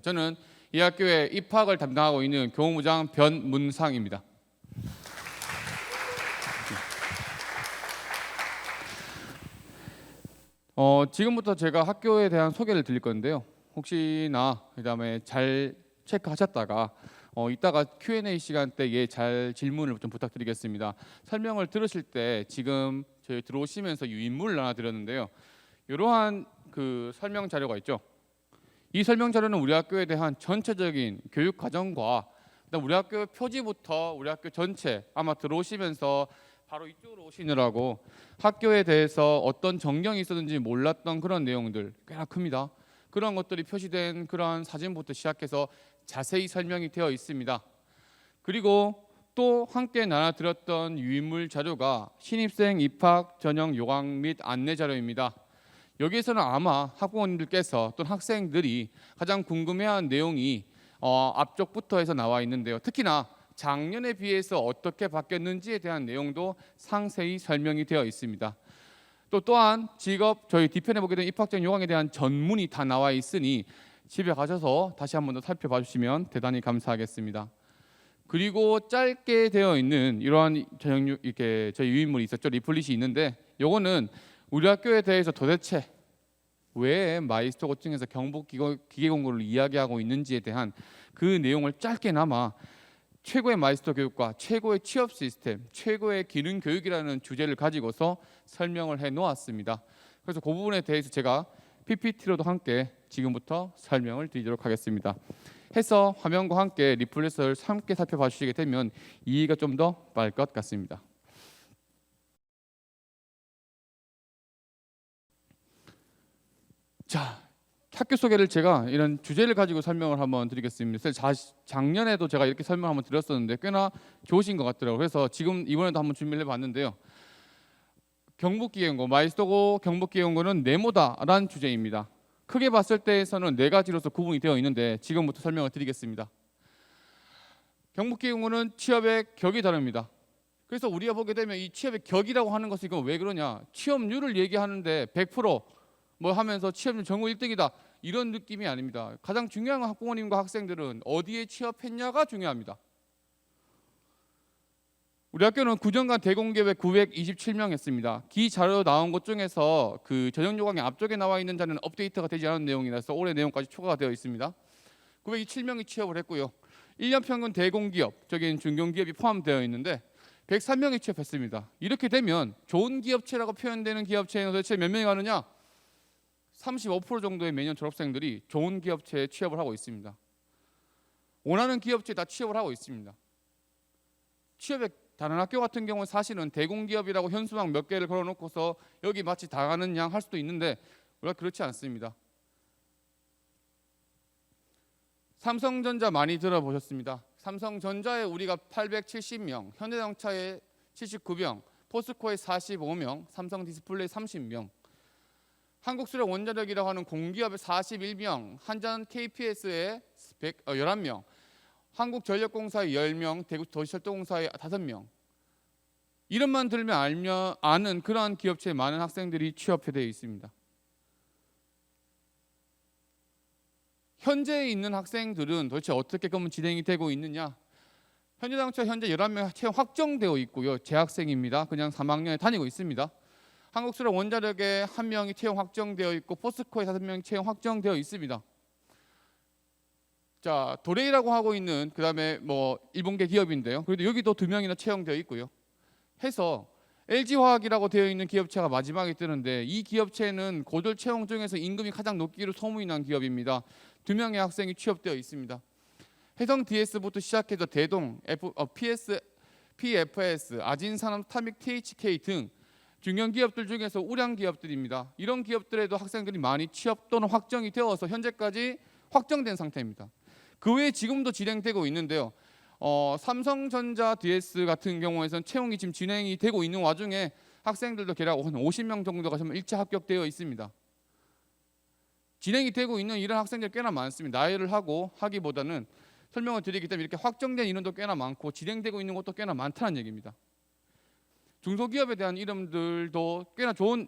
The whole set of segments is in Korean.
저는 이 학교에 입학을 담당하고 있는 교무부장 변문상입니다. 지금부터 제가 학교에 대한 소개를 드릴 건데요. 혹시나 그다음에 잘 체크하셨다가 이따가 Q&A 시간 때 잘 질문을 좀 부탁드리겠습니다. 설명을 들으실 때 지금 저희 들어오시면서 유인물을 하나 드렸는데요. 이러한 그 설명 자료가 있죠. 이 설명 자료는 우리 학교에 대한 전체적인 교육 과정과 그다음 우리 학교 표지부터 우리 학교 전체 아마 들어오시면서 바로 이쪽으로 오시느라고 학교에 대해서 어떤 전경이 있었는지 몰랐던 그런 내용들 꽤나 큽니다. 그런 것들이 표시된 그런 사진부터 시작해서 자세히 설명이 되어 있습니다. 그리고 또 함께 나눠드렸던 유인물 자료가 신입생 입학 전형 요강 및 안내 자료입니다. 여기에서는 아마 학부모님들께서 또는 학생들이 가장 궁금해한 내용이 앞쪽부터 해서 나와 있는데요. 특히나 작년에 비해서 어떻게 바뀌었는지에 대한 내용도 상세히 설명이 되어 있습니다. 또한 직업 저희 뒤편에 보게 된 입학전 요강에 대한 전문이 다 나와 있으니 집에 가셔서 다시 한 번 더 살펴봐 주시면 대단히 감사하겠습니다. 그리고 짧게 되어 있는 이러한 전형 이렇게 저희 유인물이 있었죠. 리플릿이 있는데 요거는 우리 학교에 대해서 도대체 왜 마이스터 고층에서 경북 기계공고를 이야기하고 있는지에 대한 그 내용을 짧게나마 최고의 마이스터 교육과 최고의 취업 시스템, 최고의 기능 교육이라는 주제를 가지고서 설명을 해 놓았습니다. 그래서 그 부분에 대해서 제가 PPT로도 함께 지금부터 설명을 드리도록 하겠습니다. 해서 화면과 함께 리플렛을 함께 살펴봐 주시게 되면 이해가 좀 더 빠를 것 같습니다. 자, 학교 소개를 제가 이런 주제를 가지고 설명을 한번 드리겠습니다. 작년에도 제가 이렇게 설명을 한번 드렸었는데 꽤나 좋으신 것 같더라고요. 그래서 지금 이번에도 한번 준비를 해봤는데요. 경북기계공고, 마이스터고 경북기계공고는 네모다라는 주제입니다. 크게 봤을 때에서는 네 가지로서 구분이 되어 있는데 지금부터 설명을 드리겠습니다. 경북기계공고는 취업의 격이 다릅니다. 그래서 우리가 보게 되면 이 취업의 격이라고 하는 것이 이거 왜 그러냐? 취업률을 얘기하는데 100% 뭐 하면서 취업률 전국 1등이다 이런 느낌이 아닙니다. 가장 중요한 건 학부모님과 학생들은 어디에 취업했냐가 중요합니다. 우리 학교는 9년간 대공기업에 927명 했습니다. 기 자료 나온 것 중에서 그 전형 요강의 앞쪽에 나와 있는 자는 업데이트가 되지 않은 내용이라서 올해 내용까지 초과가 되어 있습니다. 927명이 취업을 했고요. 1년 평균 대공기업적인 중견기업이 포함되어 있는데 103명이 취업했습니다. 이렇게 되면 좋은 기업체라고 표현되는 기업체에는 도대체 몇 명이 가느냐? 35% 정도의 매년 졸업생들이 좋은 기업체에 취업을 하고 있습니다. 원하는 기업체에 다 취업을 하고 있습니다. 취업에 다른 학교 같은 경우는 사실은 대공기업이라고 현수막 몇 개를 걸어놓고서 여기 마치 다 가는 양 할 수도 있는데 우리가 그렇지 않습니다. 삼성전자 많이 들어보셨습니다. 삼성전자에 우리가 870명, 현대자동차에 79명, 포스코에 45명, 삼성디스플레이 30명, 한국수력 원자력이라고 하는 공기업에 41명, 한전 KPS에 11명, 한국전력공사에 10명, 대구도시철도공사에 5명. 이름만 들면 아는 그러한 기업체에 많은 학생들이 취업되어 있습니다. 현재 있는 학생들은 도대체 어떻게 그러면 진행이 되고 있느냐? 현대자동차 현재 11명 채용 확정되어 있고요. 재학생입니다. 그냥 3학년에 다니고 있습니다. 한국수력 원자력에 1명이 채용 확정되어 있고 포스코에 5명이 채용 확정되어 있습니다. 자, 도레이라고 하고 있는 그다음에 뭐 일본계 기업인데요. 그래도 여기도 2명이나 채용되어 있고요. 해서 LG화학이라고 되어 있는 기업체가 마지막에 뜨는데 이 기업체는 고졸 채용 중에서 임금이 가장 높기로 소문이 난 기업입니다. 2명의 학생이 취업되어 있습니다. 해성 DS부터 시작해서 대동, PFS, 아진산업, 타믹, THK 등 중견 기업들 중에서 우량 기업들입니다. 이런 기업들에도 학생들이 많이 취업 또는 확정이 되어서 현재까지 확정된 상태입니다. 그 외에 지금도 진행되고 있는데요. 삼성전자 DS 같은 경우에는 채용이 지금 진행이 되고 있는 와중에 학생들도 대략 50명 정도가 지금 1차 합격되어 있습니다. 진행이 되고 있는 이런 학생들이 꽤나 많습니다. 나이를 하기보다는 설명을 드리기 때문에 이렇게 확정된 인원도 꽤나 많고 진행되고 있는 것도 꽤나 많다는 얘기입니다. 중소기업에 대한 이름들도 꽤나 좋은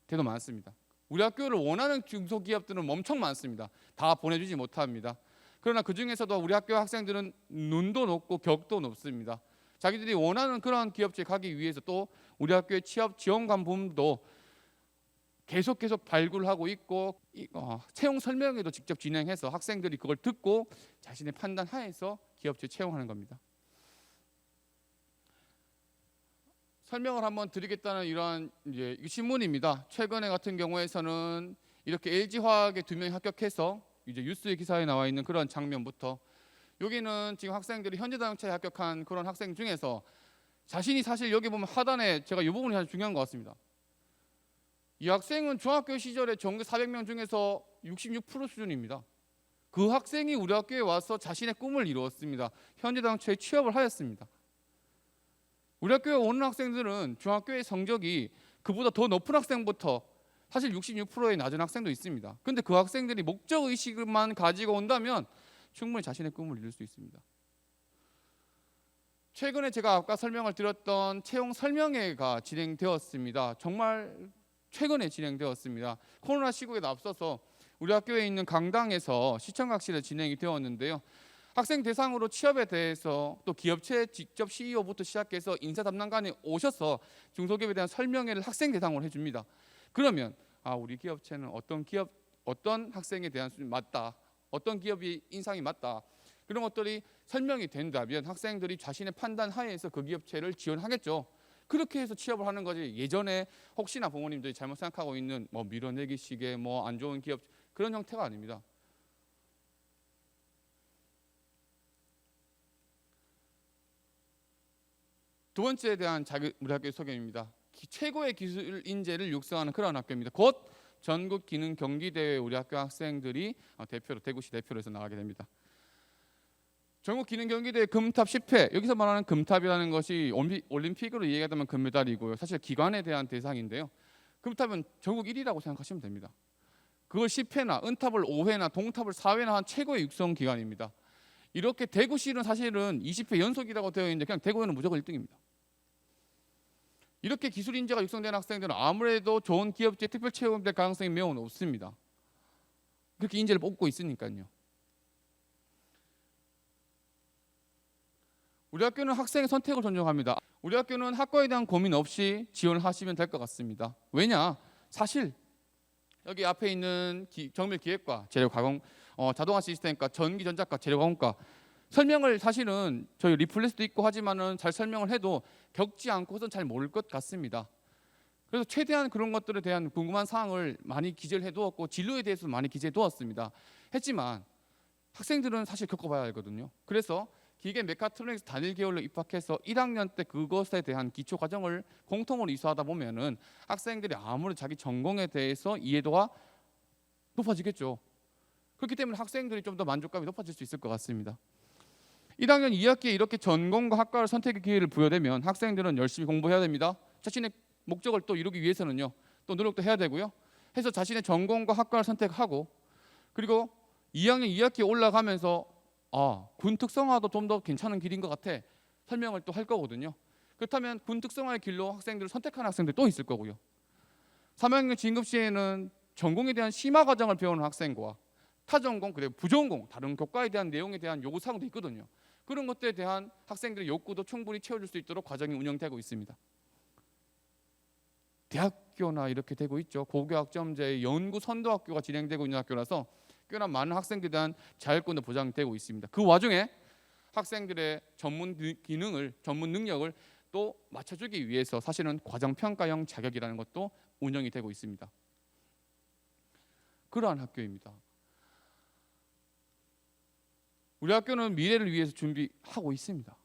데도 많습니다. 우리 학교를 원하는 중소기업들은 엄청 많습니다. 다 보내주지 못합니다. 그러나 그 중에서도 우리 학교 학생들은 눈도 높고 격도 높습니다. 자기들이 원하는 그런 기업체에 가기 위해서 또 우리 학교의 취업 지원관 부문도 계속 발굴하고 있고 채용 설명회도 직접 진행해서 학생들이 그걸 듣고 자신의 판단 하에서 기업체 채용하는 겁니다. 설명을 한번 드리겠다는 이러한 이제 신문입니다. 최근에 같은 경우에서는 이렇게 LG화학의 2명이 합격해서 이제 뉴스의 기사에 나와 있는 그런 장면부터, 여기는 지금 학생들이 현대자동차에 합격한 그런 학생 중에서 자신이 사실 여기 보면 하단에 제가 이 부분이 아주 중요한 것 같습니다. 이 학생은 중학교 시절에 전교 400명 중에서 66% 수준입니다. 그 학생이 우리 학교에 와서 자신의 꿈을 이루었습니다. 현대자동차에 취업을 하였습니다. 우리 학교에 오는 학생들은 중학교의 성적이 그보다 더 높은 학생부터 사실 66%의 낮은 학생도 있습니다. 근데 그 학생들이 목적의식만 가지고 온다면 충분히 자신의 꿈을 이룰 수 있습니다. 최근에 제가 아까 설명을 드렸던 채용 설명회가 진행되었습니다. 정말 최근에 진행되었습니다. 코로나 시국에 앞서서 우리 학교에 있는 강당에서 시청각실에 진행이 되었는데요. 학생 대상으로 취업에 대해서 또 기업체 직접 CEO부터 시작해서 인사 담당관이 오셔서 중소기업에 대한 설명회를 학생 대상으로 해줍니다. 그러면 우리 기업체는 어떤 학생에 대한 수준이 맞다, 어떤 기업이 인상이 맞다, 그런 것들이 설명이 된다면 학생들이 자신의 판단 하에서 그 기업체를 지원하겠죠. 그렇게 해서 취업을 하는 거지. 예전에 혹시나 부모님들이 잘못 생각하고 있는 밀어내기식의 안 좋은 기업, 그런 형태가 아닙니다. 두 번째에 대한 우리 학교의 소개입니다. 최고의 기술 인재를 육성하는 그런 학교입니다. 곧 전국 기능 경기 대회 우리 학교 학생들이 대표로, 대구시 대표로 해서 나가게 됩니다. 전국 기능 경기 대회 금탑 10회, 여기서 말하는 금탑이라는 것이 올림픽으로 이해하면 금메달이고요. 사실 기관에 대한 대상인데요. 금탑은 전국 1위라고 생각하시면 됩니다. 그걸 10회나 은탑을 5회나 동탑을 4회나 한 최고의 육성 기관입니다. 이렇게 대구시는 사실은 20회 연속이라고 되어 있는데 그냥 대구에는 무조건 1등입니다. 이렇게 기술 인재가 육성된 학생들은 아무래도 좋은 기업체 특별 채용될 가능성이 매우 높습니다. 그렇게 인재를 뽑고 있으니까요. 우리 학교는 학생의 선택을 존중합니다. 우리 학교는 학과에 대한 고민 없이 지원을 하시면 될 것 같습니다. 왜냐? 사실 여기 앞에 있는 정밀기획과 재료가공, 자동화 시스템과 전기전자과 재료가공과 설명을 사실은 저희 리플렛도 있고 하지만은 잘 설명을 해도 겪지 않고선 잘 모를 것 같습니다. 그래서 최대한 그런 것들에 대한 궁금한 사항을 많이 기재를 해두었고 진로에 대해서 많이 기재해 두었습니다. 했지만 학생들은 사실 겪어봐야 알거든요. 그래서 기계 메카트로닉스 단일 계열로 입학해서 1학년 때 그것에 대한 기초 과정을 공통으로 이수하다 보면은 학생들이 아무래도 자기 전공에 대해서 이해도가 높아지겠죠. 그렇기 때문에 학생들이 좀 더 만족감이 높아질 수 있을 것 같습니다. 1학년 2학기에 이렇게 전공과 학과를 선택의 기회를 부여되면 학생들은 열심히 공부해야 됩니다. 자신의 목적을 또 이루기 위해서는요, 또 노력도 해야 되고요. 해서 자신의 전공과 학과를 선택하고, 그리고 2학년 2학기에 올라가면서 군 특성화도 좀 더 괜찮은 길인 것 같아 설명을 또 할 거거든요. 그렇다면 군 특성화의 길로 학생들을 선택하는 학생들이 또 있을 거고요. 3학년 진급 시에는 전공에 대한 심화 과정을 배우는 학생과 타전공 그리고 부전공 다른 교과에 대한 내용에 대한 요구 사항도 있거든요. 그런 것들에 대한 학생들의 욕구도 충분히 채워줄 수 있도록 과정이 운영되고 있습니다. 대학교나 이렇게 되고 있죠. 고교학점제의 연구 선도학교가 진행되고 있는 학교라서 꽤나 많은 학생들에 대한 자율권도 보장되고 있습니다. 그 와중에 학생들의 전문 기능을, 전문 능력을 또 맞춰주기 위해서 사실은 과정평가형 자격이라는 것도 운영이 되고 있습니다. 그러한 학교입니다. 우리 학교는 미래를 위해서 준비하고 있습니다.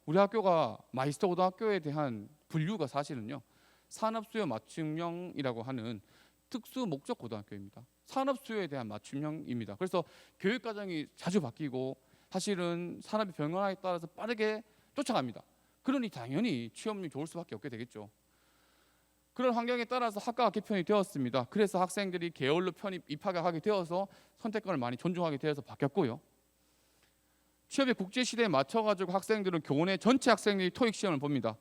우리 학교가 마이스터 고등학교에 대한 분류가 사실은요, 산업수요 맞춤형이라고 하는 특수 목적 고등학교입니다. 산업수요에 대한 맞춤형입니다. 그래서 교육과정이 자주 바뀌고 사실은 산업의 변화에 따라서 빠르게 쫓아갑니다. 그러니 당연히 취업률이 좋을 수밖에 없게 되겠죠. 그런 환경에 따라서 학과가 개편이 되었습니다. 그래서 학생들이 계열로 입학을 하게 되어서 선택권을 많이 존중하게 되어서 바뀌었고요. 취업의 국제 시대에 맞춰가지고 학생들은 교내 전체 학생들이 토익 시험을 봅니다.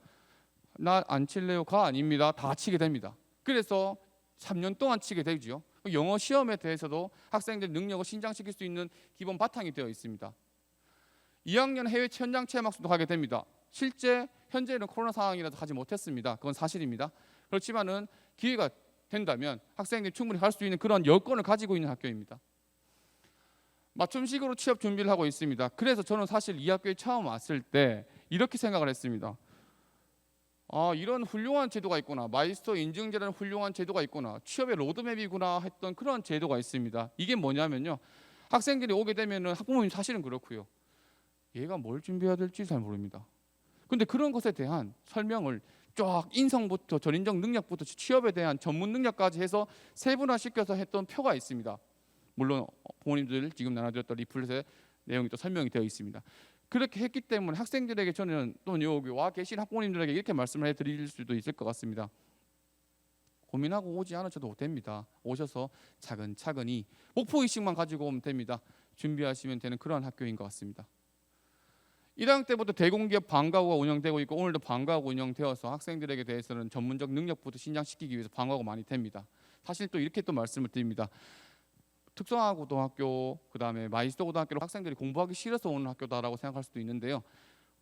나 안 칠래요가 아닙니다. 다 치게 됩니다. 그래서 3년 동안 치게 되죠. 영어 시험에 대해서도 학생들 능력을 신장시킬 수 있는 기본 바탕이 되어 있습니다. 2학년 해외 현장 체험 학습도 가게 됩니다. 실제 현재는 코로나 상황이라서 가지 못했습니다. 그건 사실입니다. 그렇지만은 기회가 된다면 학생들이 충분히 갈 수 있는 그런 여건을 가지고 있는 학교입니다. 맞춤식으로 취업 준비를 하고 있습니다. 그래서 저는 사실 이 학교에 처음 왔을 때 이렇게 생각을 했습니다. 이런 훌륭한 제도가 있구나. 마이스터 인증제라는 훌륭한 제도가 있구나. 취업의 로드맵이구나 했던 그런 제도가 있습니다. 이게 뭐냐면요. 학생들이 오게 되면은 학부모님 사실은 그렇고요. 얘가 뭘 준비해야 될지 잘 모릅니다. 근데 그런 것에 대한 설명을 쫙 인성부터 전인적 능력부터 취업에 대한 전문 능력까지 해서 세분화시켜서 했던 표가 있습니다. 물론 부모님들 지금 나눠드렸던 리플렛에 내용이 또 설명이 되어 있습니다. 그렇게 했기 때문에 학생들에게 저는 또 여기 와 계신 학부모님들에게 이렇게 말씀을 해드릴 수도 있을 것 같습니다. 고민하고 오지 않으셔도 됩니다. 오셔서 차근차근히 목표의식만 가지고 오면 됩니다. 준비하시면 되는 그런 학교인 것 같습니다. 1학년 때부터 대공기업 방과후가 운영되고 있고 오늘도 방과후가 운영되어서 학생들에게 대해서는 전문적 능력부터 신장시키기 위해서 방과후가 많이 됩니다. 사실 또 이렇게 또 말씀을 드립니다. 특성화고등학교 그다음에 마이스터 고등학교로 학생들이 공부하기 싫어서 오는 학교다라고 생각할 수도 있는데요.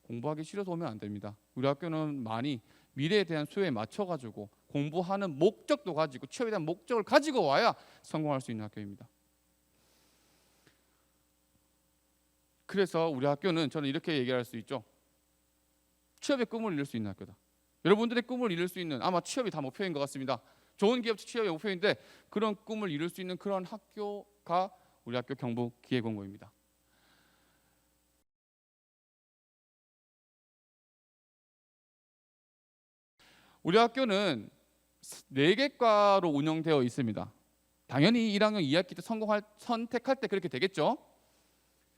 공부하기 싫어서 오면 안 됩니다. 우리 학교는 많이 미래에 대한 수요에 맞춰가지고 공부하는 목적도 가지고 취업에 대한 목적을 가지고 와야 성공할 수 있는 학교입니다. 그래서 우리 학교는 저는 이렇게 얘기할 수 있죠. 취업의 꿈을 이룰 수 있는 학교다. 여러분들의 꿈을 이룰 수 있는 아마 취업이 다 목표인 것 같습니다. 좋은 기업 취업의 목표인데 그런 꿈을 이룰 수 있는 그런 학교가 우리 학교 경북기계공고입니다. 우리 학교는 4개 과로 운영되어 있습니다. 당연히 1학년 2학기 때 선택할 때 그렇게 되겠죠.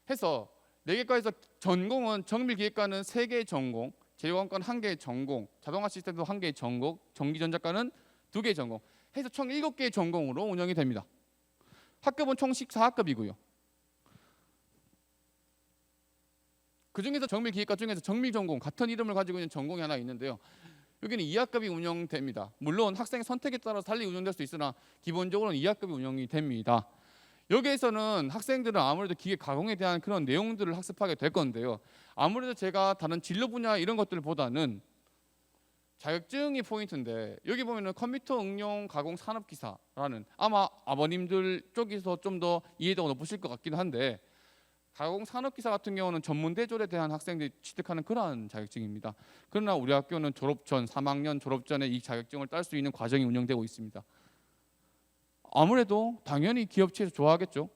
해서 4개 과에서 전공은 정밀기계과는 3개의 전공, 재료관과는 1개의 전공, 자동화 시스템도 1개의 전공, 전기전자과는 2개의 전공 해서 총 7개의 전공으로 운영이 됩니다. 학급은 총 14학급이고요. 그중에서 정밀기계과 중에서 정밀전공 같은 이름을 가지고 있는 전공이 하나 있는데요. 여기는 2학급이 운영됩니다. 물론 학생의 선택에 따라서 달리 운영될 수 있으나 기본적으로는 2학급이 운영이 됩니다. 여기에서는 학생들은 아무래도 기계 가공에 대한 그런 내용들을 학습하게 될 건데요. 아무래도 제가 다른 진로 분야 이런 것들보다는 자격증이 포인트인데 여기 보면은 컴퓨터 응용 가공 산업기사라는 아마 아버님들 쪽에서 좀 더 이해도가 높으실 것 같기도 한데 가공 산업기사 같은 경우는 전문대졸에 대한 학생들이 취득하는 그러한 자격증입니다. 그러나 우리 학교는 졸업 전 3학년 졸업 전에 이 자격증을 딸 수 있는 과정이 운영되고 있습니다. 아무래도 당연히 기업체에서 좋아하겠죠.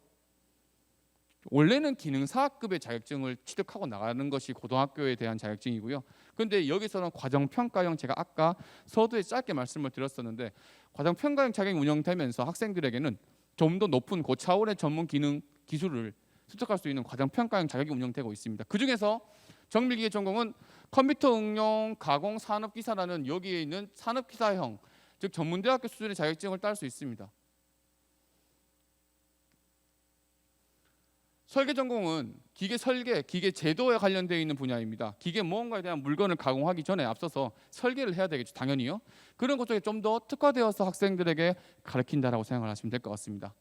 원래는 기능사학급의 자격증을 취득하고 나가는 것이 고등학교에 대한 자격증이고요. 그런데 여기서는 과정평가형 제가 아까 서두에 짧게 말씀을 드렸었는데 과정평가형 자격이 운영되면서 학생들에게는 좀 더 높은 고차원의 전문 기능 기술을 습득할 수 있는 과정평가형 자격이 운영되고 있습니다. 그중에서 정밀기계 전공은 컴퓨터 응용 가공 산업기사라는 여기에 있는 산업기사형 즉 전문대학교 수준의 자격증을 딸 수 있습니다. 설계 전공은 기계 설계, 기계 제도에 관련되어 있는 분야입니다. 기계 무언가에 대한 물건을 가공하기 전에 앞서서 설계를 해야 되겠죠. 당연히요. 그런 것 쪽에 좀 더 특화되어서 학생들에게 가르친다라고 생각을 하시면 될 것 같습니다.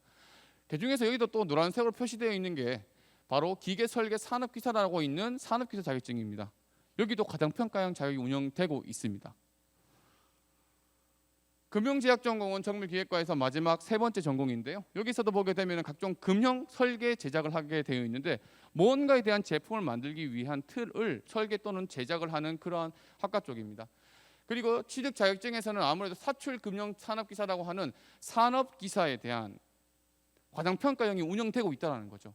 그중에서 여기도 또 노란색으로 표시되어 있는 게 바로 기계 설계 산업기사라고 있는 산업기사 자격증입니다. 여기도 과정평가형 자격이 운영되고 있습니다. 금융제약 전공은 정밀기계과에서 마지막 3번째 전공인데요. 여기서도 보게 되면 각종 금형 설계 제작을 하게 되어 있는데 무언가에 대한 제품을 만들기 위한 틀을 설계 또는 제작을 하는 그러한 학과 쪽입니다. 그리고 취득 자격증에서는 아무래도 사출 금융 산업기사라고 하는 산업기사에 대한 과정평가형이 운영되고 있다는 거죠.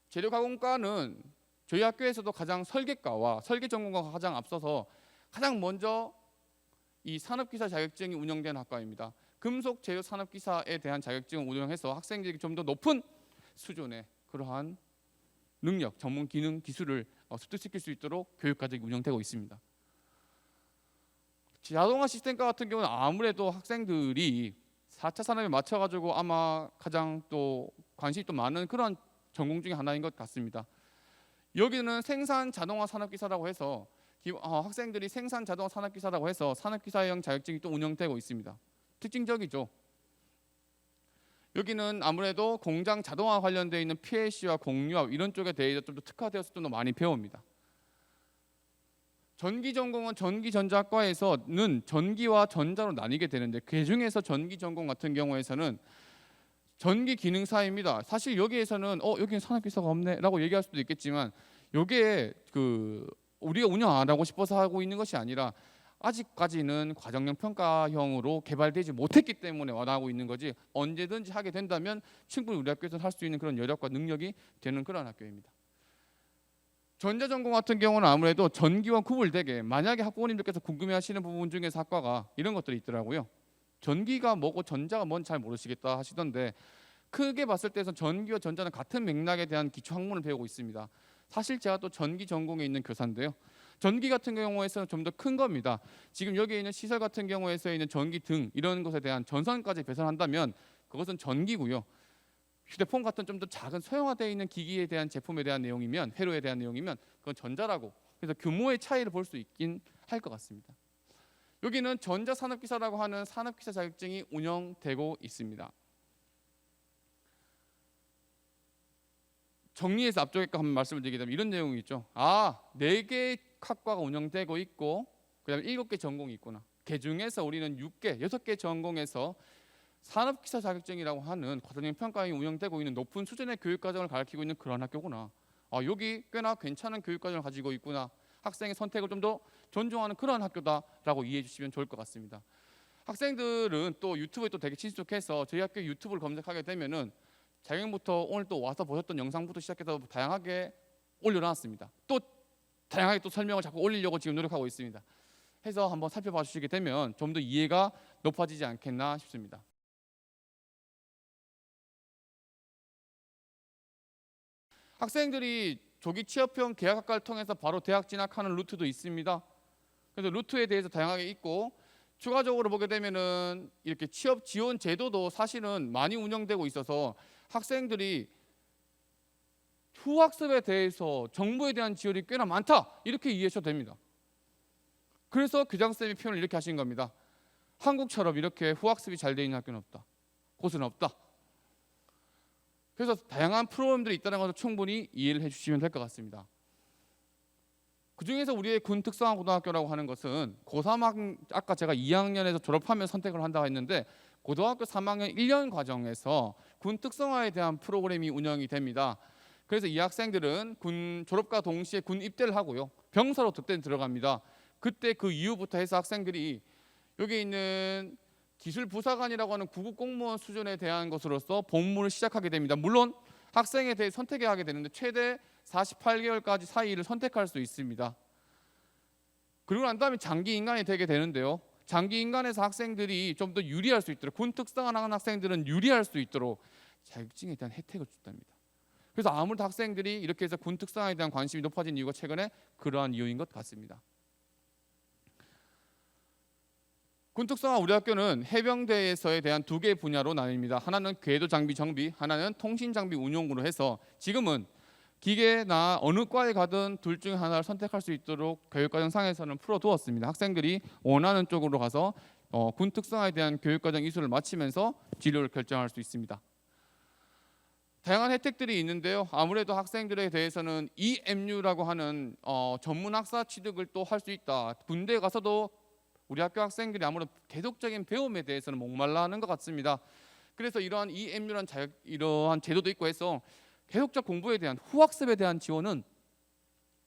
재료가공과는 저희 학교에서도 가장 설계과와 설계 전공과가 가장 앞서서 가장 먼저 이 산업기사 자격증이 운영된 학과입니다. 금속 재료 산업기사에 대한 자격증을 운영해서 학생들에게 좀 더 높은 수준의 그러한 능력, 전문 기능, 기술을 습득시킬 수 있도록 교육 과정이 운영되고 있습니다. 자동화 시스템과 같은 경우는 아무래도 학생들이 4차 산업에 맞춰가지고 아마 가장 또 관심이 또 많은 그런 전공 중에 하나인 것 같습니다. 여기는 생산 자동화 산업기사라고 해서 학생들이 생산 자동화 산업기사라고 해서 산업기사형 자격증이 또 운영되고 있습니다. 특징적이죠. 여기는 아무래도 공장 자동화 관련되어 있는 PLC와 공유와 이런 쪽에 대해서 좀 더 특화되어서 좀 더 많이 배웁니다. 전기 전공은 전기전자과에서는 전기와 전자로 나뉘게 되는데 그 중에서 전기 전공 같은 경우에서는 전기 기능사입니다. 사실 여기에서는 여기는 산업기사가 없네라고 얘기할 수도 있겠지만 여기에 우리가 운영 안 하고 싶어서 하고 있는 것이 아니라 아직까지는 과정형 평가형으로 개발되지 못했기 때문에 원하고 있는 거지 언제든지 하게 된다면 충분히 우리 학교에서 할 수 있는 그런 여력과 능력이 되는 그런 학교입니다. 전자전공 같은 경우는 아무래도 전기와 구분되게 만약에 학부모님들께서 궁금해하시는 부분 중에서 학과가 이런 것들이 있더라고요. 전기가 뭐고 전자가 뭔지 잘 모르시겠다 하시던데 크게 봤을 때에서 전기와 전자는 같은 맥락에 대한 기초 학문을 배우고 있습니다. 사실 제가 또 전기 전공에 있는 교사인데요. 전기 같은 경우에서는 좀 더 큰 겁니다. 지금 여기에 있는 시설 같은 경우에서 있는 전기 등 이런 것에 대한 전선까지 배선한다면 그것은 전기고요. 휴대폰 같은 좀 더 작은 소형화되어 있는 기기에 대한 제품에 대한 내용이면 회로에 대한 내용이면 그건 전자라고 그래서 규모의 차이를 볼 수 있긴 할 것 같습니다. 여기는 전자산업기사라고 하는 산업기사 자격증이 운영되고 있습니다. 정리해서 앞쪽에 한번 말씀을 드리게 되면 이런 내용이 있죠. 4개의 학과가 운영되고 있고 그다음에 7개 전공이 있구나. 그 중에서 우리는 6개 전공에서 산업기사 자격증이라고 하는 과정형 평가형이 운영되고 있는 높은 수준의 교육과정을 가르치고 있는 그런 학교구나. 여기 꽤나 괜찮은 교육과정을 가지고 있구나. 학생의 선택을 좀 더 존중하는 그런 학교다라고 이해해 주시면 좋을 것 같습니다. 학생들은 또 유튜브에 또 되게 친숙해서 저희 학교 유튜브를 검색하게 되면은 자격부터 오늘 또 와서 보셨던 영상부터 시작해서 다양하게 올려놨습니다. 또 다양하게 또 설명을 자꾸 올리려고 지금 노력하고 있습니다. 해서 한번 살펴봐 주시게 되면 좀 더 이해가 높아지지 않겠나 싶습니다. 학생들이 조기 취업형 계약학과를 통해서 바로 대학 진학하는 루트도 있습니다. 그래서 루트에 대해서 다양하게 있고 추가적으로 보게 되면은 이렇게 취업 지원 제도도 사실은 많이 운영되고 있어서 학생들이 후학습에 대해서 정부에 대한 지원이 꽤나 많다 이렇게 이해하셔도 됩니다. 그래서 교장선생님이 표현을 이렇게 하신 겁니다. 한국처럼 이렇게 후학습이 잘 되어 있는 학교는 없다. 곳은 없다. 그래서 다양한 프로그램들이 있다는 것을 충분히 이해를 해주시면 될 것 같습니다. 그중에서 우리의 군특성화고등학교라고 하는 것은 고3 아까 제가 2학년에서 졸업하면 선택을 한다고 했는데 고등학교 3학년 1년 과정에서 군특성화에 대한 프로그램이 운영이 됩니다. 그래서 이 학생들은 군 졸업과 동시에 군 입대를 하고요. 병사로 특대는 들어갑니다. 그때 그 이후부터 해서 학생들이 여기 있는 기술부사관이라고 하는 구급 공무원 수준에 대한 것으로서 복무를 시작하게 됩니다. 물론 학생에 대해 선택해야 하게 되는데 최대 48개월까지 사이를 선택할 수 있습니다. 그리고 난 다음에 장기 인간이 되게 되는데요. 장기 인간에서 학생들이 좀 더 유리할 수 있도록 군 특성화하는 학생들은 유리할 수 있도록 자격증에 대한 혜택을 준답니다. 그래서 아무래도 학생들이 이렇게 해서 군 특성화에 대한 관심이 높아진 이유가 최근에 그러한 이유인 것 같습니다. 군특성화 우리 학교는 해병대에서에 대한 2개의 분야로 나뉩니다. 하나는 궤도 장비 정비, 하나는 통신 장비 운용으로 해서 지금은 기계나 어느 과에 가든 둘 중에 하나를 선택할 수 있도록 교육과정상에서는 풀어두었습니다. 학생들이 원하는 쪽으로 가서 군특성화에 대한 교육과정 이수를 마치면서 진로를 결정할 수 있습니다. 다양한 혜택들이 있는데요. 아무래도 학생들에 대해서는 EMU라고 하는 전문 학사 취득을 또 할 수 있다. 군대에 가서도 우리 학교 학생들이 아무래도 계속적인 배움에 대해서는 목말라 하는 것 같습니다. 그래서 이러한 EMU라는 이러한 제도도 있고 해서 계속적 공부에 대한 후학습에 대한 지원은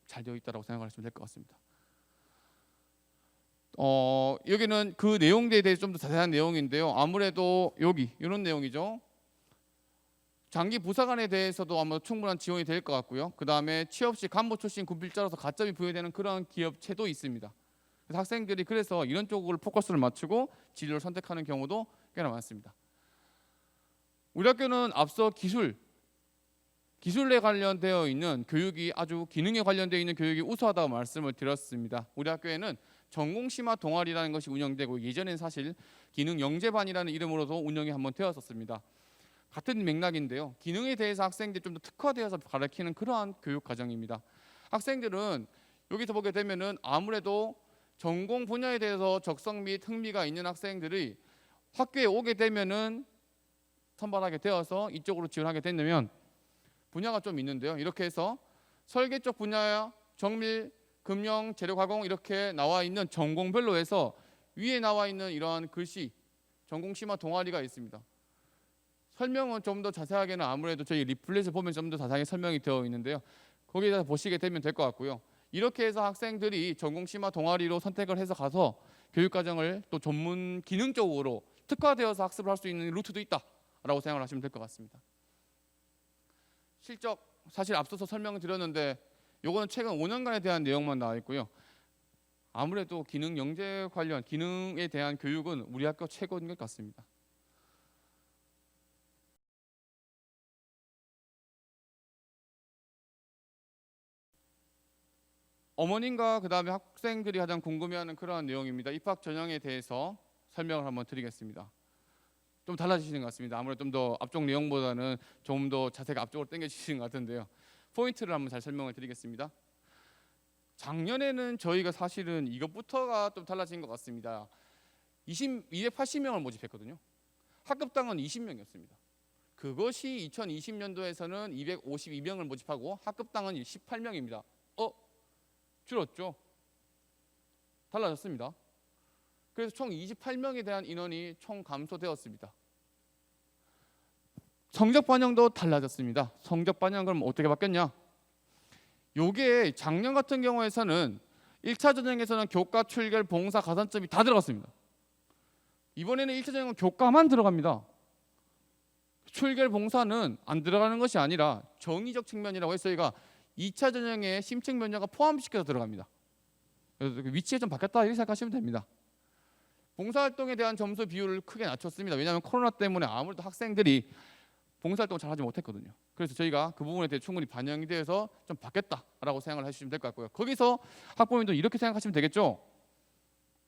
잘 되어 있다고 생각하시면 될 것 같습니다. 여기는 그 내용에 대해서 좀 더 자세한 내용인데요. 아무래도 여기 이런 내용이죠. 장기 부사관에 대해서도 아마 충분한 지원이 될 것 같고요. 그 다음에 취업 시 간부 출신 군필자로서 가점이 부여되는 그런 기업체도 있습니다. 그래서 학생들이 그래서 이런 쪽으로 포커스를 맞추고 진로를 선택하는 경우도 꽤나 많습니다. 우리 학교는 앞서 기술에 관련되어 있는 교육이 아주 기능에 관련되어 있는 교육이 우수하다고 말씀을 드렸습니다. 우리 학교에는 전공심화 동아리라는 것이 운영되고 예전엔 사실 기능 영재반이라는 이름으로도 운영이 한번 되었었습니다. 같은 맥락인데요. 기능에 대해서 학생들이 좀 더 특화되어서 가르치는 그러한 교육 과정입니다. 학생들은 여기서 보게 되면은 아무래도 전공 분야에 대해서 적성 및 흥미가 있는 학생들이 학교에 오게 되면은 선발하게 되어서 이쪽으로 지원하게 된다면 분야가 좀 있는데요. 이렇게 해서 설계 쪽 분야, 정밀, 금융, 재료 가공 이렇게 나와 있는 전공별로 해서 위에 나와 있는 이러한 글씨 전공 심화 동아리가 있습니다. 설명은 좀 더 자세하게는 아무래도 저희 리플렛을 보면 좀 더 자세하게 설명이 되어 있는데요. 거기에서 보시게 되면 될 것 같고요. 이렇게 해서 학생들이 전공 심화 동아리로 선택을 해서 가서 교육과정을 또 전문 기능적으로 특화되어서 학습을 할 수 있는 루트도 있다라고 생각을 하시면 될 것 같습니다. 실적 사실 앞서서 설명을 드렸는데 요거는 최근 5년간에 대한 내용만 나와 있고요. 아무래도 기능 영재 관련 기능에 대한 교육은 우리 학교 최고인 것 같습니다. 어머님과 그다음에 학생들이 가장 궁금해하는 그러한 내용입니다. 입학 전형에 대해서 설명을 한번 드리겠습니다. 좀 달라지시는 것 같습니다. 아무래도 좀 더 앞쪽 내용보다는 좀 더 자세가 앞쪽으로 당겨지시는 것 같은데요. 포인트를 한번 잘 설명을 드리겠습니다. 작년에는 저희가 사실은 이것부터가 좀 달라진 것 같습니다. 280명을 모집했거든요. 학급당은 20명이었습니다. 그것이 2020년도에서는 252명을 모집하고 학급당은 18명입니다. 줄었죠. 달라졌습니다. 그래서 총 28명에 대한 인원이 총 감소되었습니다. 성적 반영도 달라졌습니다. 성적 반영 그럼 어떻게 바뀌었냐? 요게 작년 같은 경우에서는 1차 전형에서는 교과, 출결, 봉사, 가산점이 다 들어갔습니다. 이번에는 1차 전형은 교과만 들어갑니다. 출결, 봉사는 안 들어가는 것이 아니라 정의적 측면이라고 해서 저희가 2차 전형에 심층 면접가 포함시켜서 들어갑니다. 그래서 위치가 좀 바뀌었다 이렇게 생각하시면 됩니다. 봉사활동에 대한 점수 비율을 크게 낮췄습니다. 왜냐하면 코로나 때문에 아무래도 학생들이 봉사활동을 잘 하지 못했거든요. 그래서 저희가 그 부분에 대해 충분히 반영이 되어서 좀 바뀌었다라고 생각을 해주시면 될 것 같고요. 거기서 학부모님도 이렇게 생각하시면 되겠죠.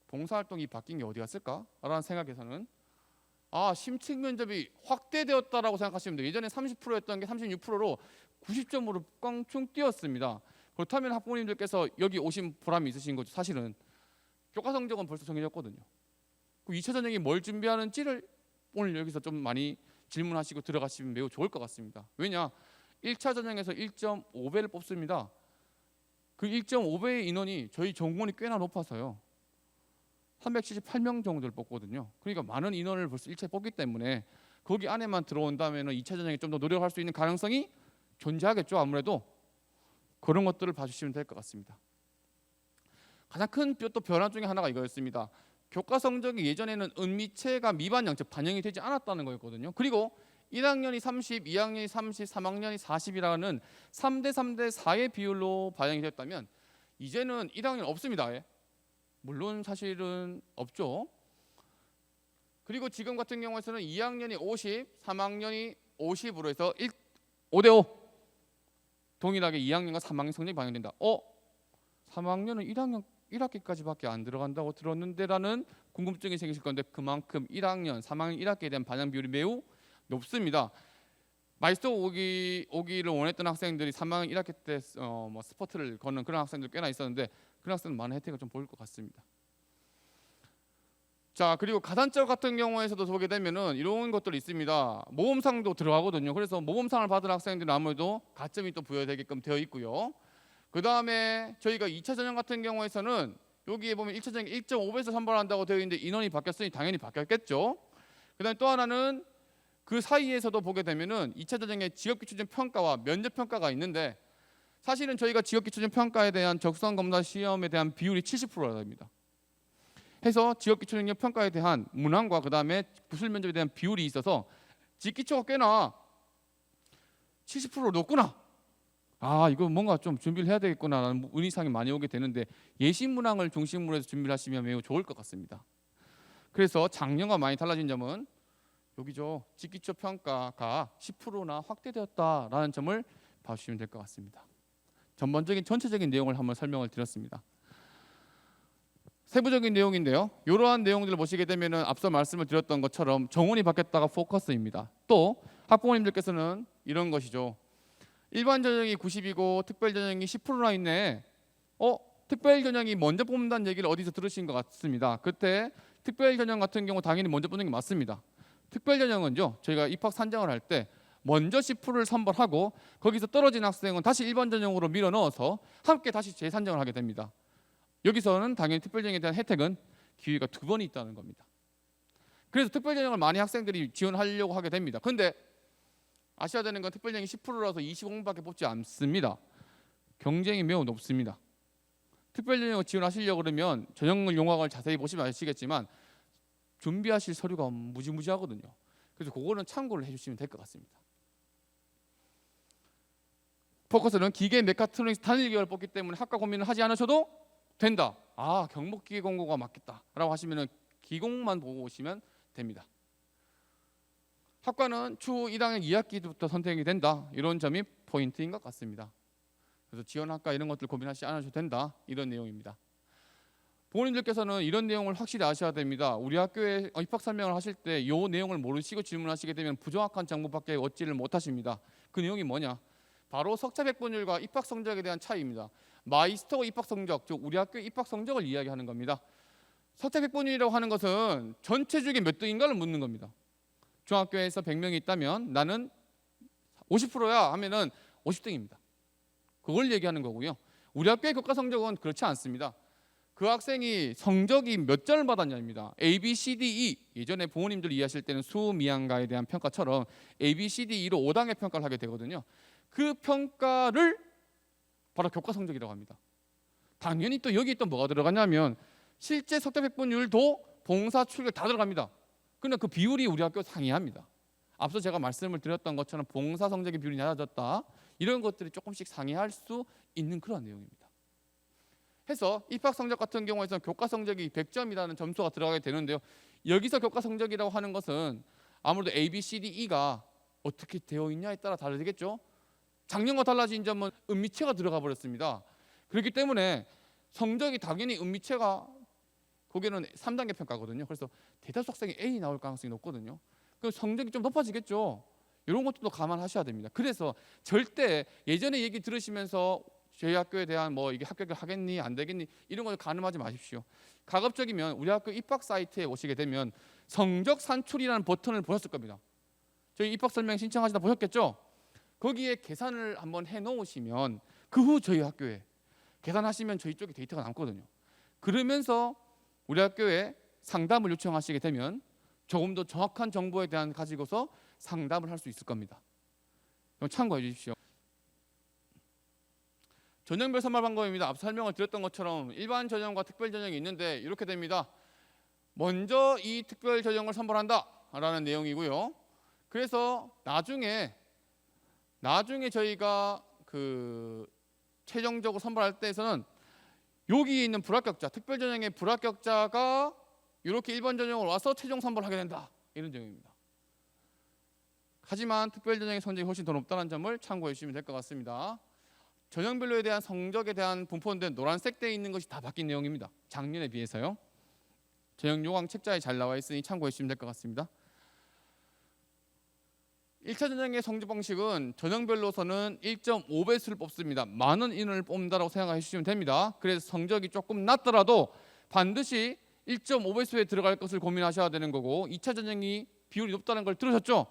봉사활동이 바뀐 게 어디 갔을까? 라는 생각에서는 심층 면접이 확대되었다라고 생각하시면 돼요. 예전에 30%였던 게 36%로 90점으로 꽝충 뛰었습니다. 그렇다면 학부모님들께서 여기 오신 보람이 있으신 거죠. 사실은 교과 성적은 벌써 정해졌거든요. 그 2차 전형이 뭘 준비하는지를 오늘 여기서 좀 많이 질문하시고 들어가시면 매우 좋을 것 같습니다. 왜냐? 1차 전형에서 1.5배를 뽑습니다. 그 1.5배의 인원이 저희 전공이 꽤나 높아서요. 378명 정도를 뽑거든요. 그러니까 많은 인원을 벌써 1차에 뽑기 때문에 거기 안에만 들어온다면 2차 전형에 좀 더 노력할 수 있는 가능성이 존재하겠죠. 아무래도 그런 것들을 봐주시면 될 것 같습니다. 가장 큰 또 변화 중에 하나가 이거였습니다. 교과 성적이 예전에는 은미체가 미반영, 즉 반영이 되지 않았다는 거였거든요. 그리고 1학년이 30, 2학년이 30, 3학년이 40이라는 3대 3대 4의 비율로 반영이 됐다면 이제는 1학년 없습니다. 물론 사실은 없죠. 그리고 지금 같은 경우에서는 2학년이 50, 3학년이 50으로 해서 5대5 동일하게 2학년과 3학년 성적이 반영된다. 3학년은 1학년 1학기까지밖에 안 들어간다고 들었는데라는 궁금증이 생기실 건데 그만큼 1학년, 3학년 1학기에 대한 반영 비율이 매우 높습니다. 마이스터 오기를 원했던 학생들이 3학년 1학기 때 스포트를 거는 그런 학생들 꽤나 있었는데 그런 학생들 많은 혜택을 좀 보일 것 같습니다. 자, 그리고 가산점 같은 경우에서도 보게 되면은 이런 것들이 있습니다. 모범상도 들어가거든요. 그래서 모범상을 받은 학생들은 아무래도 가점이 또 부여되게끔 되어 있고요. 그 다음에 저희가 2차 전형 같은 경우에서는 여기에 보면 1차 전형 1.5배에서 선발한다고 되어 있는데 인원이 바뀌었으니 당연히 바뀌었겠죠. 그 다음에 또 하나는 그 사이에서도 보게 되면은 2차 전형에 직업기초적 평가와 면접 평가가 있는데 사실은 저희가 직업기초적 평가에 대한 적성검사 시험에 대한 비율이 70%라 됩니다. 해서 직업기초능력 평가에 대한 문항과 그 다음에 부술 면접에 대한 비율이 있어서 직기초가 꽤나 70% 높구나. 이거 뭔가 좀 준비를 해야 되겠구나라는 의의상이 많이 오게 되는데 예시 문항을 중심으로 해서 준비를 하시면 매우 좋을 것 같습니다. 그래서 작년과 많이 달라진 점은 여기죠. 직기초 평가가 10%나 확대되었다라는 점을 봐주시면 될 것 같습니다. 전체적인 내용을 한번 설명을 드렸습니다. 세부적인 내용인데요. 이러한 내용들을 보시게 되면 앞서 말씀을 드렸던 것처럼 정원이 바뀌었다가 포커스입니다. 또 학부모님들께서는 이런 것이죠. 일반 전형이 90이고 특별 전형이 10%나 있네. 특별 전형이 먼저 뽑는다는 얘기를 어디서 들으신 것 같습니다. 그때 특별 전형 같은 경우 당연히 먼저 뽑는 게 맞습니다. 특별 전형은요, 저희가 입학 산정을 할 때 먼저 10%를 선발하고 거기서 떨어진 학생은 다시 일반 전형으로 밀어 넣어서 함께 다시 재산정을 하게 됩니다. 여기서는 당연히 특별 전형에 대한 혜택은 기회가 2번이 있다는 겁니다. 그래서 특별 전형을 많이 학생들이 지원하려고 하게 됩니다. 그런데 아셔야 되는 건 특별 전형이 10%라서 25명밖에 뽑지 않습니다. 경쟁이 매우 높습니다. 특별 전형을 지원하시려고 그러면 전형 용어를 자세히 보시면 아시겠지만 준비하실 서류가 무지무지하거든요. 그래서 그거는 참고를 해주시면 될 것 같습니다. 포커스는 기계 메카트로닉스 단일 계열 뽑기 때문에 학과 고민을 하지 않으셔도 된다. 경목기계 공고가 맞겠다라고 하시면 기공만 보고 오시면 됩니다. 학과는 추 1학년 2학기부터 선택이 된다. 이런 점이 포인트인 것 같습니다. 그래서 지원학과 이런 것들 고민하지 않으셔도 된다. 이런 내용입니다. 부모님들께서는 이런 내용을 확실히 아셔야 됩니다. 우리 학교에 입학 설명을 하실 때 이 내용을 모르시고 질문하시게 되면 부정확한 정보밖에 얻지를 못하십니다. 그 내용이 뭐냐? 바로 석차 백분율과 입학 성적에 대한 차이입니다. 마이스터 입학 성적, 즉 우리 학교의 입학 성적을 이야기하는 겁니다. 석차 백분율이라고 하는 것은 전체 중에 몇 등인가를 묻는 겁니다. 중학교에서 100명이 있다면 나는 50%야 하면은 50등입니다. 그걸 얘기하는 거고요. 우리 학교의 교과 성적은 그렇지 않습니다. 그 학생이 성적이 몇 점을 받았냐입니다. A, B, C, D, E. 예전에 부모님들 이해하실 때는 수, 미양가에 대한 평가처럼 A, B, C, D, E로 5단계 평가를 하게 되거든요. 그 평가를 바로 교과 성적이라고 합니다. 당연히 또 여기 또 뭐가 들어가냐면 실제 석자 백분율도 봉사, 출결 다 들어갑니다. 근데 그 비율이 우리 학교 상이합니다. 앞서 제가 말씀을 드렸던 것처럼 봉사 성적의 비율이 낮아졌다. 이런 것들이 조금씩 상이할 수 있는 그런 내용입니다. 해서 입학 성적 같은 경우에는 교과 성적이 100점이라는 점수가 들어가게 되는데요. 여기서 교과 성적이라고 하는 것은 아무래도 A, B, C, D, E가 어떻게 되어 있냐에 따라 다르겠죠. 작년과 달라진 점은 은미체가 들어가 버렸습니다. 그렇기 때문에 성적이 당연히 은미체가 거기는 3단계 평가거든요. 그래서 대다수 학생이 A 나올 가능성이 높거든요. 그럼 성적이 좀 높아지겠죠. 이런 것도 감안하셔야 됩니다. 그래서 절대 예전에 얘기 들으시면서 저희 학교에 대한 이게 합격을 하겠니 안 되겠니 이런 걸 가늠하지 마십시오. 가급적이면 우리 학교 입학 사이트에 오시게 되면 성적 산출이라는 버튼을 보셨을 겁니다. 저희 입학 설명 신청하시다 보셨겠죠? 거기에 계산을 한번 해 놓으시면 그 후 저희 학교에 계산하시면 저희 쪽에 데이터가 남거든요. 그러면서 우리 학교에 상담을 요청하시게 되면 조금 더 정확한 정보에 대한 가지고서 상담을 할 수 있을 겁니다. 참고해 주십시오. 전형별 선발 방법입니다. 앞서 설명을 드렸던 것처럼 일반 전형과 특별 전형이 있는데 이렇게 됩니다. 먼저 이 특별 전형을 선발한다 라는 내용이고요. 그래서 나중에 저희가 최종적으로 선발할 때에서는 여기에 있는 불합격자, 특별 전형의 불합격자가 이렇게 일반 전형으로 와서 최종 선발하게 된다. 이런 내용입니다. 하지만 특별 전형의 성적이 훨씬 더 높다는 점을 참고해 주시면 될 것 같습니다. 전형별로에 대한 성적에 대한 분포인데 노란색 돼 있는 것이 다 바뀐 내용입니다. 작년에 비해서요. 전형 요강 책자에 잘 나와 있으니 참고해 주시면 될 것 같습니다. 1차 전형의 성적 방식은 전형별로서는 1.5배수를 뽑습니다. 많은 인원을 뽑는다고 생각해 주시면 됩니다. 그래서 성적이 조금 낮더라도 반드시 1.5배수에 들어갈 것을 고민하셔야 되는 거고 2차 전형이 비율이 높다는 걸 들으셨죠?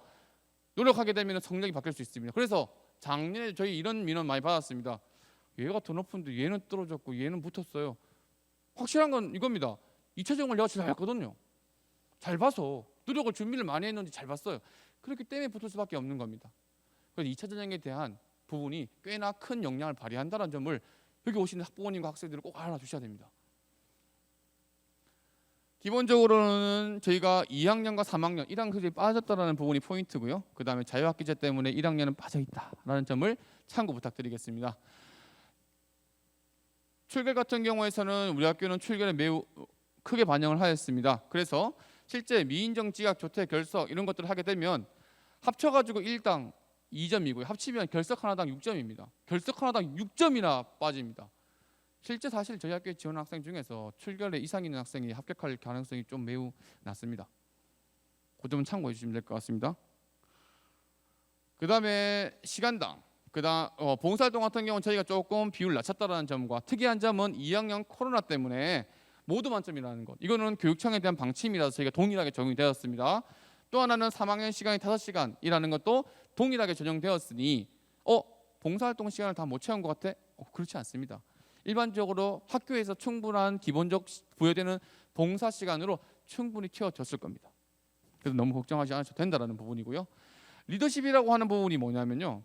노력하게 되면 성적이 바뀔 수 있습니다. 그래서 작년에 저희 이런 민원 많이 받았습니다. 얘가 더 높은데 얘는 떨어졌고 얘는 붙었어요. 확실한 건 이겁니다. 2차 전형을 내가 잘 봤거든요. 잘 봐서 노력을 준비를 많이 했는지 잘 봤어요. 그렇기 때문에 붙을 수밖에 없는 겁니다. 그래서 2차 전형에 대한 부분이 꽤나 큰 영향을 발휘한다는 점을 여기 오시는 학부모님과 학생들은 꼭 알아두셔야 됩니다. 기본적으로는 저희가 2학년과 3학년, 1학년이 빠졌다는 부분이 포인트고요. 그 다음에 자유학기제 때문에 1학년은 빠져있다라는 점을 참고 부탁드리겠습니다. 출결 같은 경우에서는 우리 학교는 출결에 매우 크게 반영을 하였습니다. 그래서 실제 미인정, 지각, 조퇴, 결석 이런 것들을 하게 되면 합쳐가지고 1당 2점이고요. 합치면 결석 하나당 6점입니다. 결석 하나당 6점이나 빠집니다. 실제 사실 저희 학교에 지원 학생 중에서 출결에 이상 있는 학생이 합격할 가능성이 좀 매우 낮습니다. 그 점은 참고해 주시면 될 것 같습니다. 그 다음에 시간당 그다음 봉사활동 같은 경우는 저희가 조금 비율을 낮췄다라는 점과 특이한 점은 2학년 코로나 때문에 모두 만점이라는 것. 이거는 교육청에 대한 방침이라서 저희가 동일하게 적용이 되었습니다. 또 하나는 3학년 시간이 5시간이라는 것도 동일하게 적용되었으니 봉사활동 시간을 다 못 채운 것 같아? 그렇지 않습니다. 일반적으로 학교에서 충분한 기본적 부여되는 봉사 시간으로 충분히 채워졌을 겁니다. 그래서 너무 걱정하지 않으셔도 된다는 부분이고요. 리더십이라고 하는 부분이 뭐냐면요.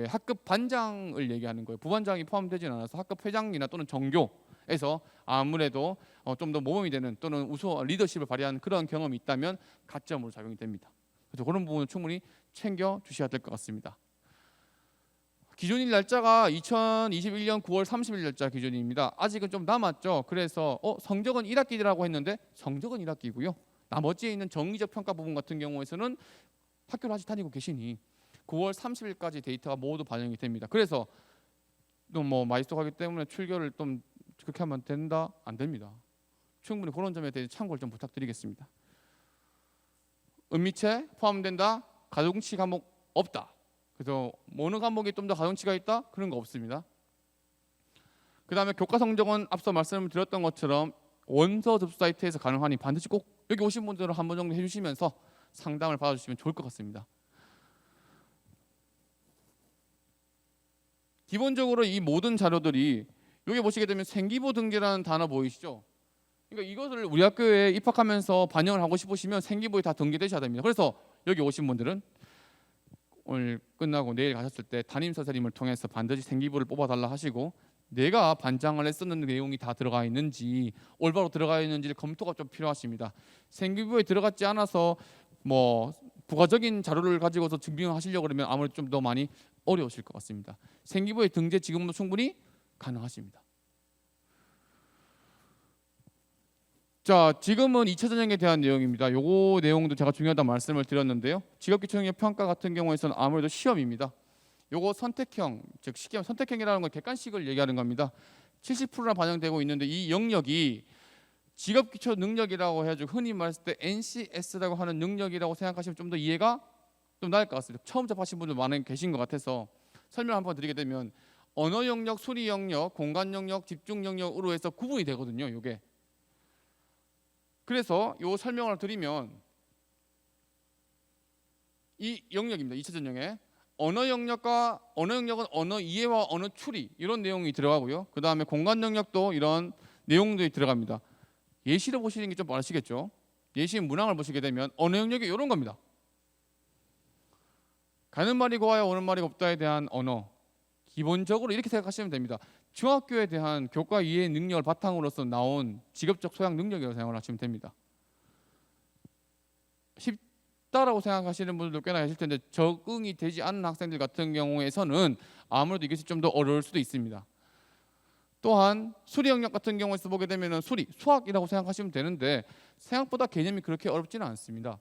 학급 반장을 얘기하는 거예요. 부반장이 포함되지는 않아서 학급 회장이나 또는 정교에서 아무래도 좀 더 모범이 되는 또는 우수 리더십을 발휘하는 그런 경험이 있다면 가점으로 작용이 됩니다. 그래서 그런 부분은 충분히 챙겨 주셔야 될 것 같습니다. 기준일 날짜가 2021년 9월 30일 날짜 기준입니다. 아직은 좀 남았죠. 그래서 성적은 1학기라고 했는데 성적은 1학기고요. 나머지에 있는 정의적 평가 부분 같은 경우에서는 학교를 아직 다니고 계시니 9월 30일까지 데이터가 모두 반영이 됩니다. 그래서 또 마이스톡하기 때문에 출결을 좀 그렇게 하면 된다? 안 됩니다. 충분히 그런 점에 대해 참고를 좀 부탁드리겠습니다. 은미체 포함된다? 가중치 과목 없다. 그래서 어느 과목이 좀 더 가중치가 있다? 그런 거 없습니다. 그 다음에 교과 성적은 앞서 말씀을 드렸던 것처럼 원서 접수 사이트에서 가능하니 반드시 꼭 여기 오신 분들은 한 번 정도 해주시면서 상담을 받아주시면 좋을 것 같습니다. 기본적으로 이 모든 자료들이 여기 보시게 되면 생기부 등재라는 단어 보이시죠? 그러니까 이것을 우리 학교에 입학하면서 반영을 하고 싶으시면 생기부에 다 등재되셔야 됩니다. 그래서 여기 오신 분들은 오늘 끝나고 내일 가셨을 때 담임 선생님을 통해서 반드시 생기부를 뽑아달라 하시고 내가 반장을 했었는 내용이 다 들어가 있는지 올바로 들어가 있는지 검토가 좀 필요하십니다. 생기부에 들어갔지 않아서 부가적인 자료를 가지고서 증빙하시려고 그러면 아무래도 좀 더 많이 어려우실 것 같습니다. 생기부의 등재 지금도 충분히 가능하십니다. 자, 지금은 2차 전형에 대한 내용입니다. 요거 내용도 제가 중요하다고 말씀을 드렸는데요. 직업기초능력 평가 같은 경우에서는 아무래도 시험입니다. 요거 선택형, 즉 쉽게 말하면 선택형이라는 건 객관식을 얘기하는 겁니다. 70%나 반영되고 있는데 이 영역이 직업기초능력이라고 해가지고 흔히 말했을 때 NCS라고 하는 능력이라고 생각하시면 좀 더 이해가 좀 나을 것 같습니다. 처음 접하신 분들 많이 계신 것 같아서 설명 한번 드리게 되면 언어 영역, 수리 영역, 공간 영역, 집중 영역으로 해서 구분이 되거든요. 요게. 그래서 요 설명을 드리면 이 영역입니다. 2차 전형에 언어 영역은 언어 이해와 언어 추리 이런 내용이 들어가고요. 그 다음에 공간 영역도 이런 내용들이 들어갑니다. 예시를 보시는 게 좀 많으시겠죠. 예시 문항을 보시게 되면 언어 영역이 이런 겁니다. 가는 말이 고와야 오는 말이 곱다에 대한 언어. 기본적으로 이렇게 생각하시면 됩니다. 중학교에 대한 교과 이해 능력을 바탕으로서 나온 직업적 소양 능력이라고 생각을 하시면 됩니다. 쉽다라고 생각하시는 분들도 꽤나 계실 텐데 적응이 되지 않는 학생들 같은 경우에서는 아무래도 이것이 좀 더 어려울 수도 있습니다. 또한 수리 영역 같은 경우에서 보게 되면 수학이라고 생각하시면 되는데 생각보다 개념이 그렇게 어렵지는 않습니다.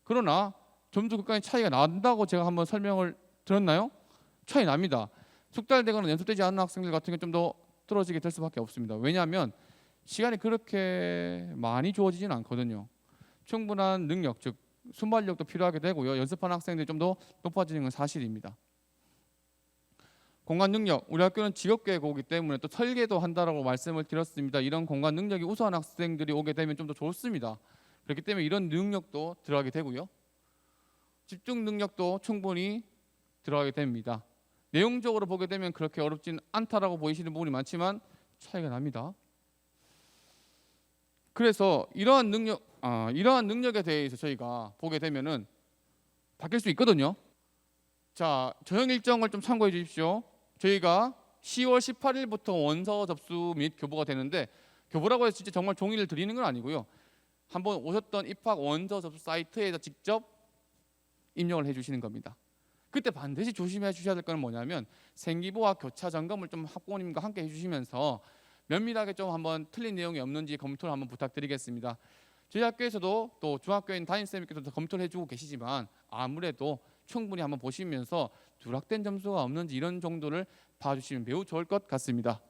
그러나 점수 극간의 차이가 난다고 제가 한번 설명을 드렸나요? 차이 납니다. 숙달되거나 연습되지 않는 학생들 같은 경우 좀 더 떨어지게 될 수밖에 없습니다. 왜냐하면 시간이 그렇게 많이 주어지지는 않거든요. 충분한 능력, 즉 순발력도 필요하게 되고요. 연습하는 학생들이 좀 더 높아지는 건 사실입니다. 공간 능력, 우리 학교는 직업계고이기 때문에 또 설계도 한다라고 말씀을 드렸습니다. 이런 공간 능력이 우수한 학생들이 오게 되면 좀 더 좋습니다. 그렇기 때문에 이런 능력도 들어가게 되고요. 집중 능력도 충분히 들어가게 됩니다. 내용적으로 보게 되면 그렇게 어렵진 않다라고 보이시는 부분이 많지만 차이가 납니다. 그래서 이러한 능력에 대해서 저희가 보게 되면은 바뀔 수 있거든요. 자, 전형 일정을 좀 참고해 주십시오. 저희가 10월 18일부터 원서 접수 및 교부가 되는데 교부라고 해서 진짜 정말 종이를 드리는 건 아니고요. 한번 오셨던 입학 원서 접수 사이트에서 직접 입력을 해주시는 겁니다. 그때 반드시 조심해 주셔야 될 건 뭐냐면 생기부와 교차 점검을 좀 학부모님과 함께 해주시면서 면밀하게 좀 한번 틀린 내용이 없는지 검토를 한번 부탁드리겠습니다. 저희 학교에서도 또 중학교인 담임쌤께서도 검토를 해주고 계시지만 아무래도 충분히 한번 보시면서 누락된 점수가 없는지 이런 정도를 봐주시면 매우 좋을 것 같습니다.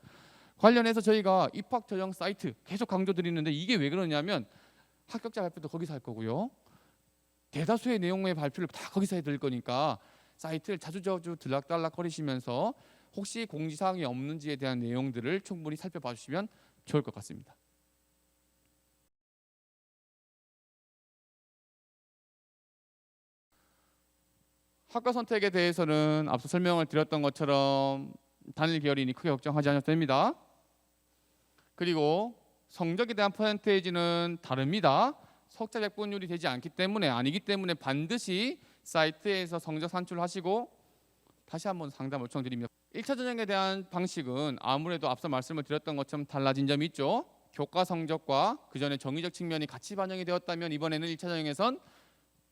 관련해서 저희가 입학 전형 사이트 계속 강조드리는데 이게 왜 그러냐면 합격자 발표도 거기서 할 거고요. 대다수의 내용의 발표를 다 거기서 해드릴 거니까 사이트를 자주 들락달락 거리시면서 혹시 공지사항이 없는지에 대한 내용들을 충분히 살펴봐 주시면 좋을 것 같습니다. 학과 선택에 대해서는 앞서 설명을 드렸던 것처럼 단일 계열이니 크게 걱정하지 않아도 됩니다. 그리고 성적에 대한 퍼센테이지는 다릅니다. 석자 백분율이 되지 아니기 때문에 반드시 사이트에서 성적 산출하시고 다시 한번 상담 요청드립니다. 1차 전형에 대한 방식은 아무래도 앞서 말씀을 드렸던 것처럼 달라진 점이 있죠. 교과 성적과 그 전에 정의적 측면이 같이 반영이 되었다면 이번에는 1차 전형에선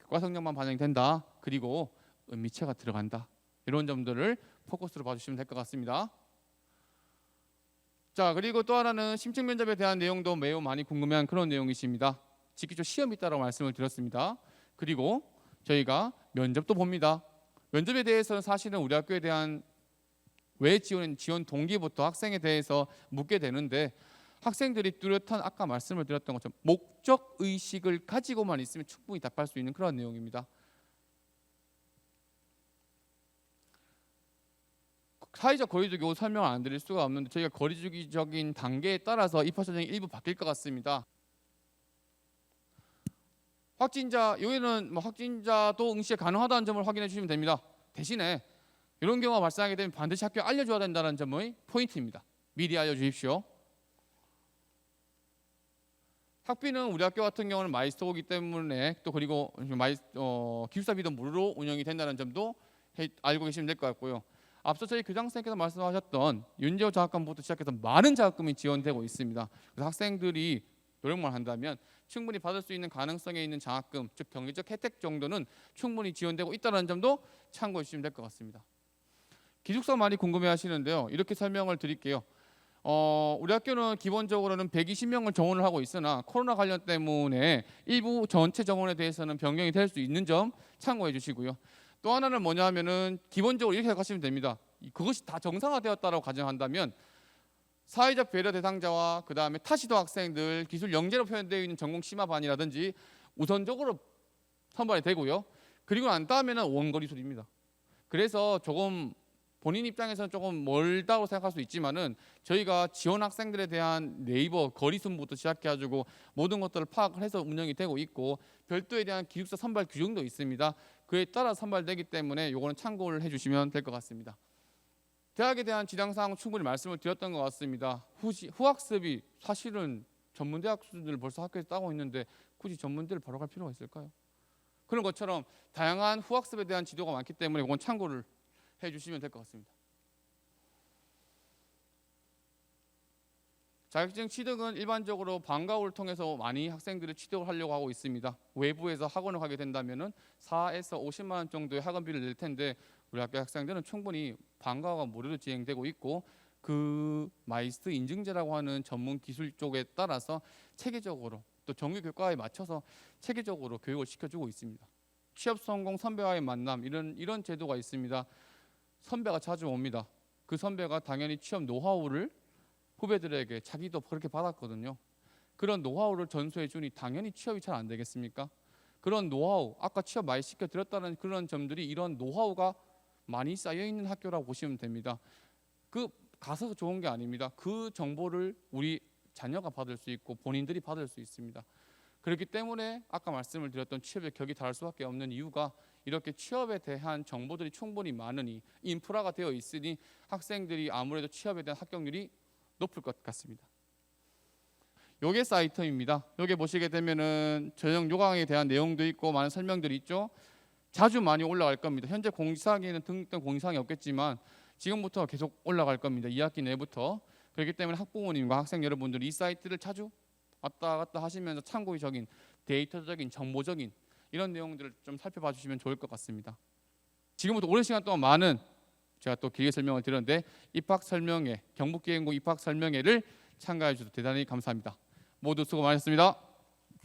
교과 성적만 반영이 된다. 그리고 미체가 들어간다. 이런 점들을 포커스로 봐주시면 될 것 같습니다. 자, 그리고 또 하나는 심층 면접에 대한 내용도 매우 많이 궁금해한 그런 내용이십니다. 직기초 시험이 있다고 말씀을 드렸습니다. 그리고 저희가 면접도 봅니다. 면접에 대해서는 사실은 우리 학교에 대한 왜 지원 동기부터 학생에 대해서 묻게 되는데 학생들이 뚜렷한 아까 말씀을 드렸던 것처럼 목적 의식을 가지고만 있으면 충분히 답할 수 있는 그런 내용입니다. 사회적 거리두기 설명을 안 드릴 수가 없는데 저희가 거리두기적인 단계에 따라서 입학 전형이 일부 바뀔 것 같습니다. 확진자 여기는 확진자도 응시 가능하다는 점을 확인해 주시면 됩니다. 대신에 이런 경우가 발생하게 되면 반드시 학교에 알려줘야 된다는 점의 포인트입니다. 미리 알려주십시오. 학비는 우리 학교 같은 경우는 마이스터이기 때문에 또 그리고 기숙사비도 무료로 운영이 된다는 점도 알고 계시면 될 것 같고요. 앞서 저희 교장선생님께서 말씀하셨던 윤재호 장학금부터 시작해서 많은 장학금이 지원되고 있습니다. 그래서 학생들이 노력만 한다면 충분히 받을 수 있는 가능성에 있는 장학금, 즉 경제적 혜택 정도는 충분히 지원되고 있다는 점도 참고해 주시면 될 것 같습니다. 기숙사 많이 궁금해하시는데요. 이렇게 설명을 드릴게요. 우리 학교는 기본적으로는 120명을 정원을 하고 있으나 코로나 관련 때문에 일부 전체 정원에 대해서는 변경이 될 수 있는 점 참고해 주시고요. 또 하나는 뭐냐면은 기본적으로 이렇게 생각하시면 됩니다. 그것이 다 정상화되었다고 가정한다면 사회적 배려 대상자와 그 다음에 타시도 학생들 기술 영재로 표현되어 있는 전공 심화반이라든지 우선적으로 선발이 되고요. 그리고 난 다음에는 원거리술입니다. 그래서 조금 본인 입장에서는 조금 멀다고 생각할 수 있지만은 저희가 지원 학생들에 대한 네이버 거리순부터 시작해가지고 모든 것들을 파악을 해서 운영이 되고 있고 별도에 대한 기숙사 선발 규정도 있습니다. 그에 따라 선발되기 때문에 요거는 참고를 해주시면 될 것 같습니다. 대학에 대한 지장사항 충분히 말씀을 드렸던 것 같습니다. 후학습이 사실은 전문대학들 벌써 학교에서 따고 있는데 굳이 전문대를 바로 갈 필요가 있을까요? 그런 것처럼 다양한 후학습에 대한 지도가 많기 때문에 이건 참고를 해주시면 될 것 같습니다. 자격증 취득은 일반적으로 방과후를 통해서 많이 학생들이 취득을 하려고 하고 있습니다. 외부에서 학원을 가게 된다면 4에서 50만 원 정도의 학원비를 낼 텐데 우리 학교 학생들은 충분히 방과후가 무료로 진행되고 있고 그 마이스트 인증제라고 하는 전문 기술 쪽에 따라서 체계적으로 또 정규 교과에 맞춰서 체계적으로 교육을 시켜주고 있습니다. 취업 성공 선배와의 만남 이런 제도가 있습니다. 선배가 자주 옵니다. 그 선배가 당연히 취업 노하우를 후배들에게 자기도 그렇게 받았거든요. 그런 노하우를 전수해 주니 당연히 취업이 잘 안 되겠습니까? 그런 노하우, 아까 취업 많이 시켜드렸다는 그런 점들이 이런 노하우가 많이 쌓여있는 학교라고 보시면 됩니다. 그 가서 좋은 게 아닙니다. 그 정보를 우리 자녀가 받을 수 있고 본인들이 받을 수 있습니다. 그렇기 때문에 아까 말씀을 드렸던 취업의 격이 다를 수밖에 없는 이유가 이렇게 취업에 대한 정보들이 충분히 많으니 인프라가 되어 있으니 학생들이 아무래도 취업에 대한 합격률이 높을 것 같습니다. 요게 사이트입니다. 요게 보시게 되면은 전형 요강에 대한 내용도 있고 많은 설명들이 있죠. 자주 많이 올라갈 겁니다. 현재 공지사항에는 등록된 공지사항이 없겠지만 지금부터 계속 올라갈 겁니다. 2학기 내부터. 그렇기 때문에 학부모님과 학생 여러분들이 이 사이트를 자주 왔다 갔다 하시면서 참고적인 데이터적인 정보적인 이런 내용들을 좀 살펴봐 주시면 좋을 것 같습니다. 지금부터 오랜 시간 동안 많은 제가 또 길게 설명을 드렸는데 입학 설명회 경북기행고 입학 설명회를 참가해 주셔서 대단히 감사합니다. 모두 수고 많으셨습니다.